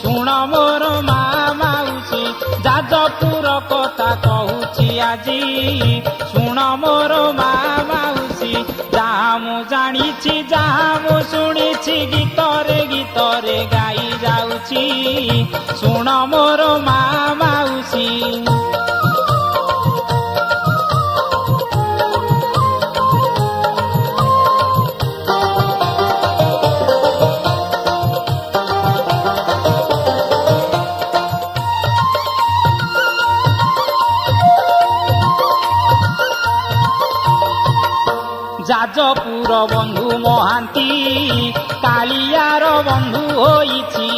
ଶୁଣ ମୋର ମା ମାଉସୀ ଯାଜପୁର କଥା କହୁଛି ଆଜି ଶୁଣ ମୋର ମା ମାଉସୀ ଯାହା ମୁଁ ଜାଣିଛି ଯାହା ମୁଁ ଶୁଣିଛି ଗୀତରେ ଗୀତରେ ଗାଇ ଯାଉଛି ଶୁଣ ମୋର ମା ମାଉସୀ ଯାଜପୁର ବନ୍ଧୁ ମହାନ୍ତି କାଳିଆର ବନ୍ଧୁ ହୋଇଛି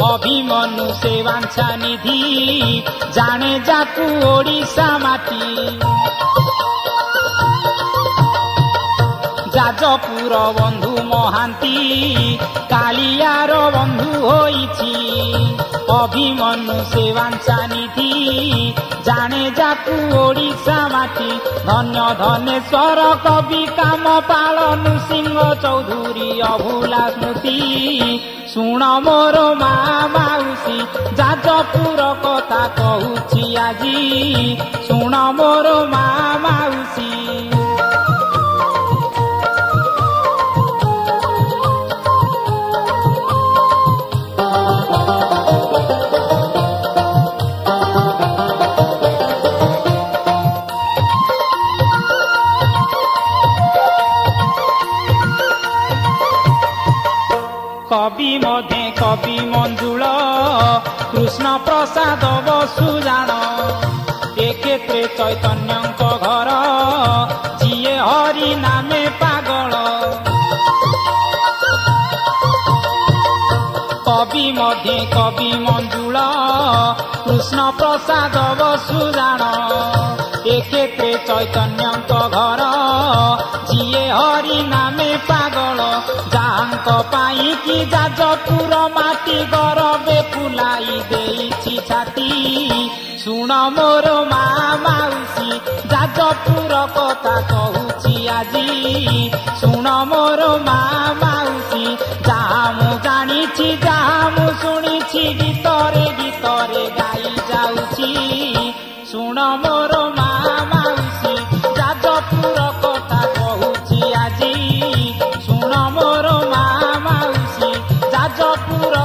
ଅଭିମନ୍ୟୁ ସେ ବାଞ୍ଛା ନିଧି ଜାଣେ ଯାକୁ ଓଡ଼ିଶା ମାଟି ଯାଜପୁର ବନ୍ଧୁ ମହାନ୍ତି କାଳିଆର ବନ୍ଧୁ ହୋଇଛି ଅଭିମନ୍ୟୁ ସେ ବାଞ୍ଛା ନିଧି ଜାଣେ ଯାକୁ ଓଡ଼ିଶା ମାଟି ଧନ୍ୟ ଧନେଶ୍ୱର କବି କାମ ପାଳ ନୃସିଂହ ଚୌଧୁରୀ ଅଭୁଲା ସ୍ମୃତି ଶୁଣ ମୋର ମା ମାଉସୀ ଯାଜପୁର କଥା କହୁଛି ଆଜି ଶୁଣ ମୋର ମା ମାଉସୀ কবি মধ্যে কবি মঞ্জুল কৃষ্ণ প্রসাদ বসু জাণ এ ক্ষেত্রে চৈতন্যଙ୍କ ঘর যিয়ে হরি নামে পাগল কবি মধ্যে কবি মঞ্জুল কৃষ্ণ প্রসাদ বসু জাণ এ ক্ষেত্রে চৈতন্যଙ୍କ ঘর যিয়ে হরি নামে পাগল ଯାହାଙ୍କ ପାଇଁ କି ଯାଜପୁର ମାଟି ଗରବେ ଫୁଲାଇ ଦେଇଛି ଛାତି ଶୁଣ ମୋର ମା ମାଉସୀ ଯାଜପୁର କଥା କହୁଛି ଆଜି ଶୁଣ ମୋର ମା ମାଉସୀ ଯାହା ମୁଁ ଜାଣିଛି ଯାହା ମୁଁ ଶୁଣିଛି ଗୀତରେ ଗୀତରେ ଗାଇ ଯାଉଛି ଶୁଣ ମୋର ମା ମାଉସୀ ଯାଜପୁର କଥା କହୁଛି ଆଜି ଶୁଣ ମୋର ମା ମାଉସୀ ଯାଜପୁର